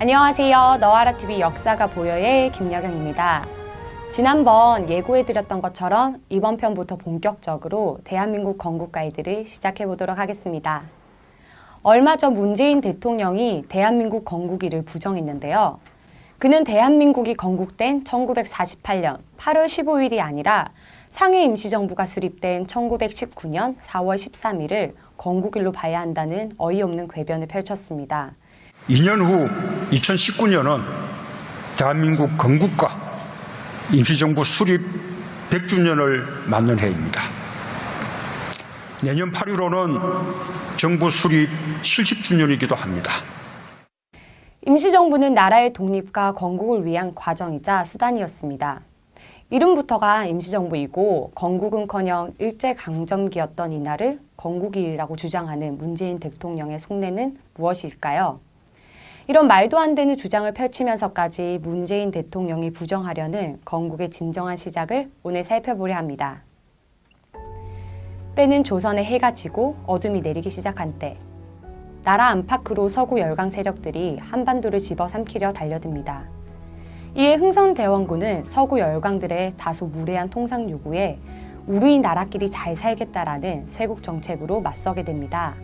안녕하세요. 너와라TV 역사가 보여의 김여경입니다. 지난번 예고해드렸던 것처럼 이번 편부터 본격적으로 대한민국 건국 가이드를 시작해보도록 하겠습니다. 얼마 전 문재인 대통령이 대한민국 건국일을 부정했는데요. 그는 대한민국이 건국된 1948년 8월 15일이 아니라 상해 임시정부가 수립된 1919년 4월 13일을 건국일로 봐야 한다는 어이없는 궤변을 펼쳤습니다. 2년 후 2019년은 대한민국 건국과 임시정부 수립 100주년을 맞는 해입니다. 내년 8월로는 정부 수립 70주년이기도 합니다. 임시정부는 나라의 독립과 건국을 위한 과정이자 수단이었습니다. 이름부터가 임시정부이고 건국은커녕 일제강점기였던 이날을 건국일이라고 주장하는 문재인 대통령의 속내는 무엇일까요? 이런 말도 안 되는 주장을 펼치면서까지 문재인 대통령이 부정하려는 건국의 진정한 시작을 오늘 살펴보려 합니다. 때는 조선의 해가 지고 어둠이 내리기 시작한 때, 나라 안팎으로 서구 열강 세력들이 한반도를 집어삼키려 달려듭니다. 이에 흥선대원군은 서구 열강들의 다소 무례한 통상 요구에 우리 나라끼리 잘 살겠다라는 쇄국 정책으로 맞서게 됩니다.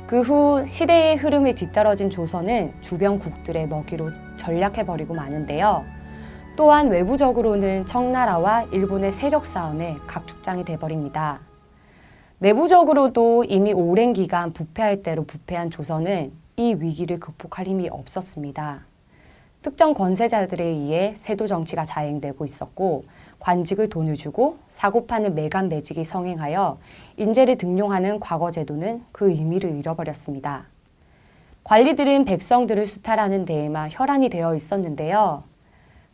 그 후 시대의 흐름에 뒤떨어진 조선은 주변 국들의 먹이로 전락해버리고 마는데요. 또한 외부적으로는 청나라와 일본의 세력 싸움에 각축장이 돼버립니다. 내부적으로도 이미 오랜 기간 부패할 대로 부패한 조선은 이 위기를 극복할 힘이 없었습니다. 특정 권세자들에 의해 세도 정치가 자행되고 있었고 관직을 돈을 주고 사고 파는 매간 매직이 성행하여 인재를 등용하는 과거 제도는 그 의미를 잃어버렸습니다. 관리들은 백성들을 수탈하는 데에만 혈안이 되어 있었는데요.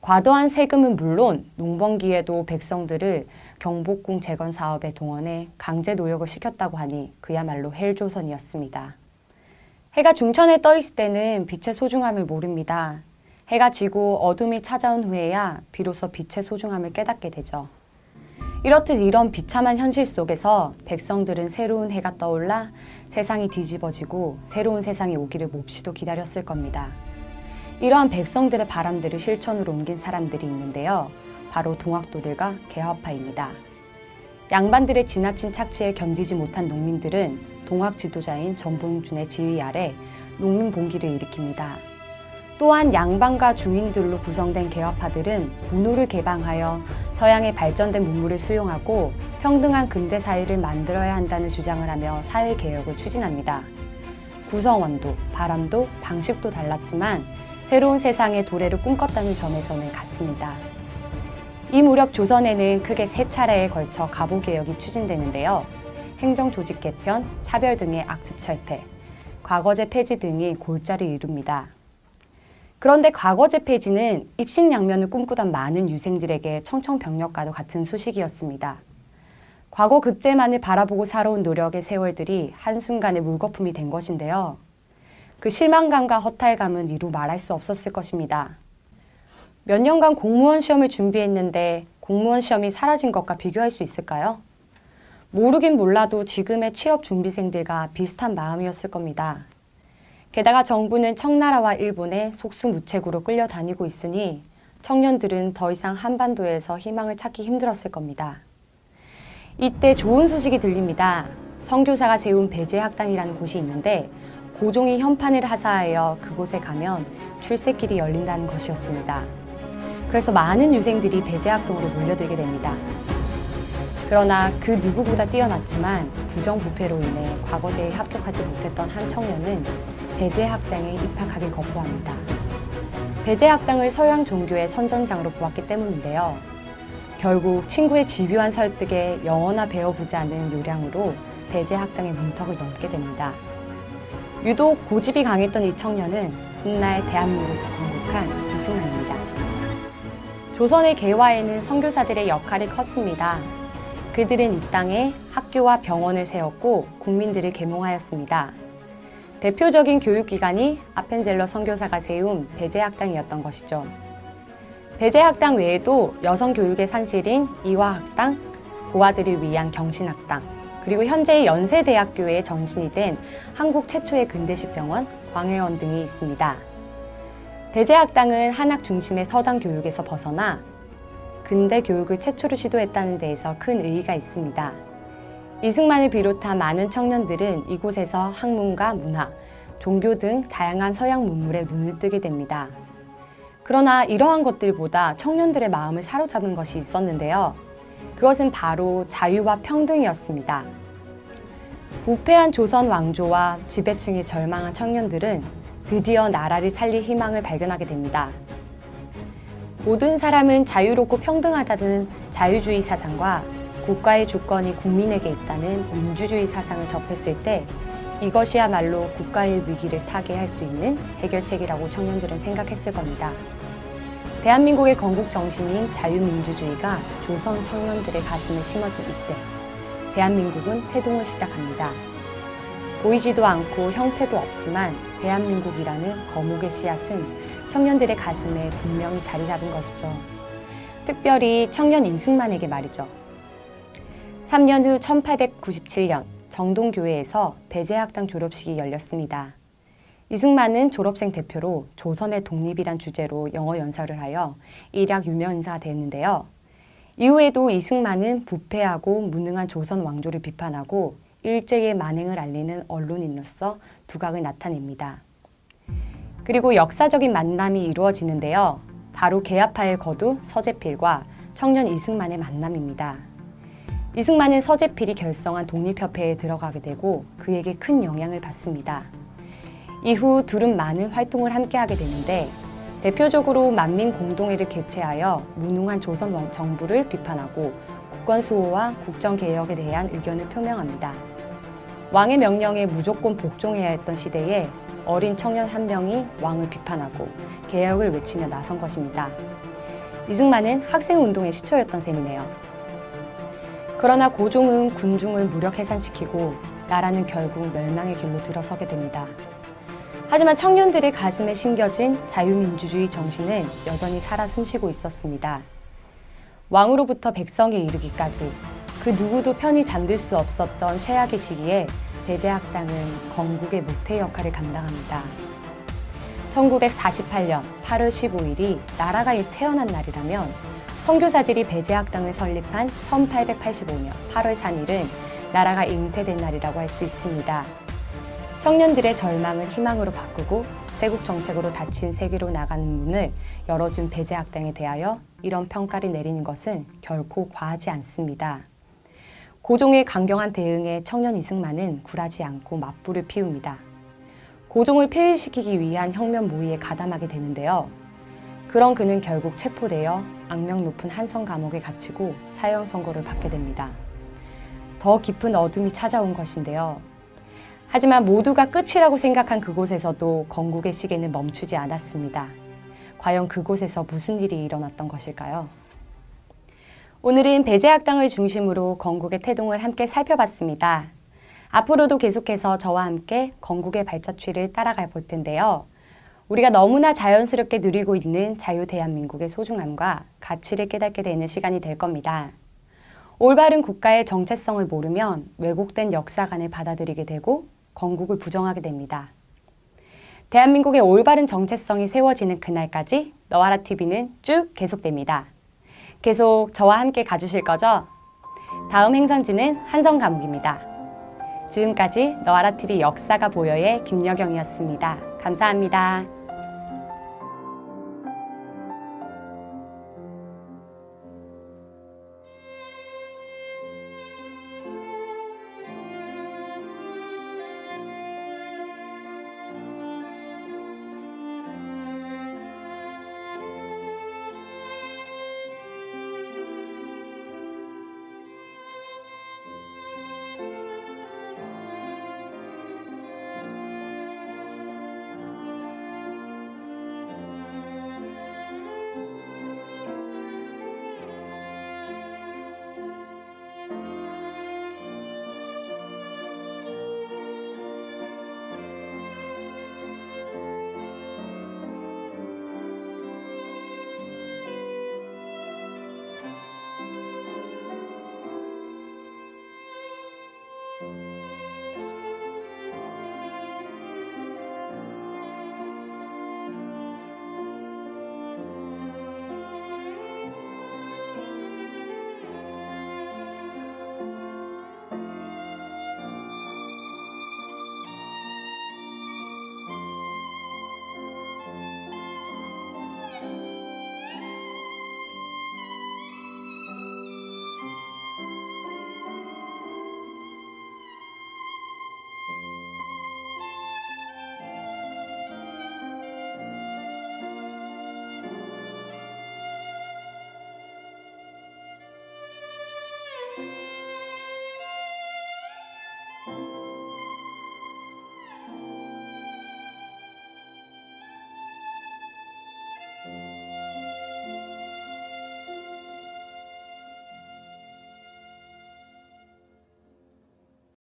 과도한 세금은 물론 농번기에도 백성들을 경복궁 재건 사업에 동원해 강제 노역을 시켰다고 하니 그야말로 헬조선이었습니다. 해가 중천에 떠 있을 때는 빛의 소중함을 모릅니다. 해가 지고 어둠이 찾아온 후에야 비로소 빛의 소중함을 깨닫게 되죠. 이렇듯 이런 비참한 현실 속에서 백성들은 새로운 해가 떠올라 세상이 뒤집어지고 새로운 세상이 오기를 몹시도 기다렸을 겁니다. 이러한 백성들의 바람들을 실천으로 옮긴 사람들이 있는데요. 바로 동학도들과 개화파입니다. 양반들의 지나친 착취에 견디지 못한 농민들은 동학 지도자인 전봉준의 지휘 아래 농민 봉기를 일으킵니다. 또한 양반과 중인들로 구성된 개화파들은 문호를 개방하여 서양의 발전된 문물을 수용하고 평등한 근대 사회를 만들어야 한다는 주장을 하며 사회개혁을 추진합니다. 구성원도, 바람도, 방식도 달랐지만 새로운 세상의 도래를 꿈꿨다는 점에서는 같습니다. 이 무렵 조선에는 크게 세 차례에 걸쳐 가보개혁이 추진되는데요. 행정조직 개편, 차별 등의 악습 철폐, 과거제 폐지 등이 골자를 이룹니다. 그런데 과거제 폐지는 입신양면을 꿈꾸던 많은 유생들에게 청천벽력과도 같은 소식이었습니다. 과거 그때만을 바라보고 살아온 노력의 세월들이 한순간에 물거품이 된 것인데요. 그 실망감과 허탈감은 이루 말할 수 없었을 것입니다. 몇 년간 공무원 시험을 준비했는데 공무원 시험이 사라진 것과 비교할 수 있을까요? 모르긴 몰라도 지금의 취업 준비생들과 비슷한 마음이었을 겁니다. 게다가 정부는 청나라와 일본에 속수무책으로 끌려다니고 있으니 청년들은 더 이상 한반도에서 희망을 찾기 힘들었을 겁니다. 이때 좋은 소식이 들립니다. 선교사가 세운 배제학당이라는 곳이 있는데 고종이 현판을 하사하여 그곳에 가면 출세길이 열린다는 것이었습니다. 그래서 많은 유생들이 배제학당으로 몰려들게 됩니다. 그러나 그 누구보다 뛰어났지만 부정부패로 인해 과거제에 합격하지 못했던 한 청년은 배제학당에 입학하길 거부합니다. 배제학당을 서양 종교의 선전장으로 보았기 때문인데요. 결국 친구의 집요한 설득에 영어나 배워보자는 요량으로 배제학당의 문턱을 넘게 됩니다. 유독 고집이 강했던 이 청년은 훗날 대한민국을 건국한 이승만입니다. 조선의 개화에는 선교사들의 역할이 컸습니다. 그들은 이 땅에 학교와 병원을 세웠고 국민들을 계몽하였습니다. 대표적인 교육기관이 아펜젤러 선교사가 세운 배제학당이었던 것이죠. 배제학당 외에도 여성교육의 산실인 이화학당, 고아들을 위한 경신학당, 그리고 현재의 연세대학교의 전신이 된 한국 최초의 근대식 병원 광해원 등이 있습니다. 배제학당은 한학 중심의 서당 교육에서 벗어나 근대 교육을 최초로 시도했다는 데에서 큰 의의가 있습니다. 이승만을 비롯한 많은 청년들은 이곳에서 학문과 문화, 종교 등 다양한 서양 문물에 눈을 뜨게 됩니다. 그러나 이러한 것들보다 청년들의 마음을 사로잡은 것이 있었는데요. 그것은 바로 자유와 평등이었습니다. 부패한 조선 왕조와 지배층이 절망한 청년들은 드디어 나라를 살릴 희망을 발견하게 됩니다. 모든 사람은 자유롭고 평등하다는 자유주의 사상과 국가의 주권이 국민에게 있다는 민주주의 사상을 접했을 때 이것이야말로 국가의 위기를 타개할 수 있는 해결책이라고 청년들은 생각했을 겁니다. 대한민국의 건국 정신인 자유민주주의가 조선 청년들의 가슴에 심어진 이때 대한민국은 태동을 시작합니다. 보이지도 않고 형태도 없지만 대한민국이라는 거목의 씨앗은 청년들의 가슴에 분명히 자리 잡은 것이죠. 특별히 청년 이승만에게 말이죠. 3년 후 1897년 정동교회에서 배제학당 졸업식이 열렸습니다. 이승만은 졸업생 대표로 조선의 독립이란 주제로 영어 연설을 하여 일약 유명 인사가 됐는데요. 이후에도 이승만은 부패하고 무능한 조선 왕조를 비판하고 일제의 만행을 알리는 언론인으로서 두각을 나타냅니다. 그리고 역사적인 만남이 이루어지는데요. 바로 개화파의 거두 서재필과 청년 이승만의 만남입니다. 이승만은 서재필이 결성한 독립협회에 들어가게 되고 그에게 큰 영향을 받습니다. 이후 둘은 많은 활동을 함께하게 되는데 대표적으로 만민공동회를 개최하여 무능한 조선 정부를 비판하고 국권수호와 국정개혁에 대한 의견을 표명합니다. 왕의 명령에 무조건 복종해야 했던 시대에 어린 청년 한 명이 왕을 비판하고 개혁을 외치며 나선 것입니다. 이승만은 학생운동의 시초였던 셈이네요. 그러나 고종은 군중을 무력 해산시키고 나라는 결국 멸망의 길로 들어서게 됩니다. 하지만 청년들의 가슴에 심겨진 자유민주주의 정신은 여전히 살아 숨쉬고 있었습니다. 왕으로부터 백성에 이르기까지 그 누구도 편히 잠들 수 없었던 최악의 시기에 배제학당은 건국의 모태 역할을 감당합니다. 1948년 8월 15일이 나라가 태어난 날이라면 선교사들이 배제학당을 설립한 1885년 8월 3일은 나라가 잉태된 날이라고 할 수 있습니다. 청년들의 절망을 희망으로 바꾸고 세국 정책으로 닫힌 세계로 나가는 문을 열어준 배제학당에 대하여 이런 평가를 내리는 것은 결코 과하지 않습니다. 고종의 강경한 대응에 청년 이승만은 굴하지 않고 맞불을 피웁니다. 고종을 폐위시키기 위한 혁명 모의에 가담하게 되는데요. 그런 그는 결국 체포되어 악명 높은 한성 감옥에 갇히고 사형 선고를 받게 됩니다. 더 깊은 어둠이 찾아온 것인데요. 하지만 모두가 끝이라고 생각한 그곳에서도 건국의 시계는 멈추지 않았습니다. 과연 그곳에서 무슨 일이 일어났던 것일까요? 오늘은 배제학당을 중심으로 건국의 태동을 함께 살펴봤습니다. 앞으로도 계속해서 저와 함께 건국의 발자취를 따라가 볼 텐데요. 우리가 너무나 자연스럽게 누리고 있는 자유 대한민국의 소중함과 가치를 깨닫게 되는 시간이 될 겁니다. 올바른 국가의 정체성을 모르면 왜곡된 역사관을 받아들이게 되고 건국을 부정하게 됩니다. 대한민국의 올바른 정체성이 세워지는 그날까지 너와라TV는 쭉 계속됩니다. 계속 저와 함께 가주실 거죠? 다음 행선지는 한성감옥입니다. 지금까지 너와라TV 역사가 보여의 김여경이었습니다. 감사합니다.